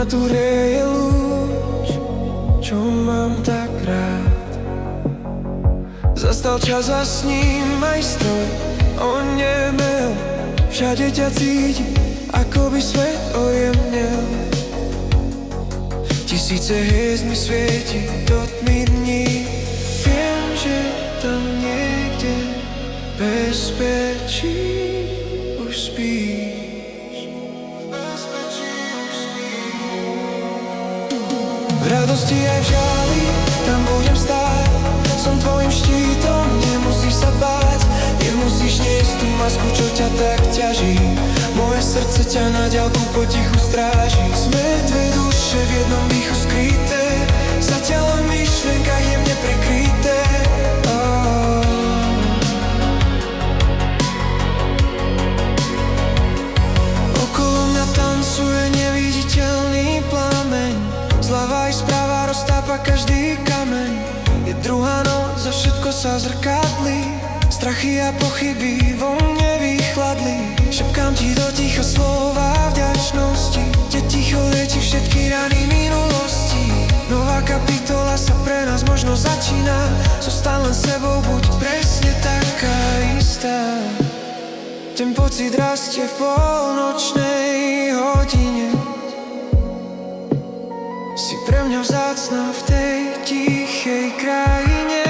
tu je lúč, čo mám tak rád. Zastal čas a s ním aj stroj onemel. Všade ťa cíti, ako by svet ojemnel. Tisíce hviezd mi svieti do tmy dní. Viem, že tam niekde v bezpečí už spíš. V radosti aj v žali tam budem stáť. Som tvojim štítom, nemusíš sa báť. Nemusíš niesť tú masku, čo ťa tak ťaží. Moje srdce ťa na diaľku potichu stráži. Sme dve duše v jednom dýchu skryté, zatiaľ len v myšlienkach jemne prikryté. Okolo mňa tancuje neviditeľný plameň. Zľava aj správa roztápa každý kameň. Je druhá noc a všetko sa zrkadlí. Strachy a pochyby vo mne vychladli. Šepkám ti do ticha slova vďačnosti, kde ticho lieči všetky rany minulosti. Nová kapitola sa pre nás možno začína. Zostaň len sebou, buď presne taká istá. Ten pocit rastie v polnočnej hodine. Si pre mňa vzácna v tej tichej krajine.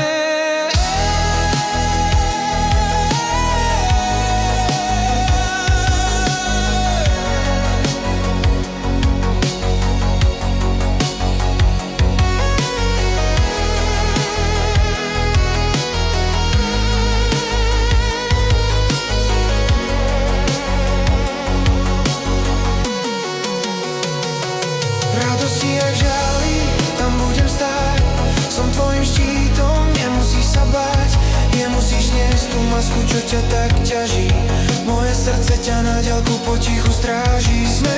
Aj v žali, tam budem stáť. Som tvojim štítom, nemusíš sa báť. Nemusíš niesť tú masku, čo ťa tak ťaží. Moje srdce ťa na diaľku potichu stráži. Sme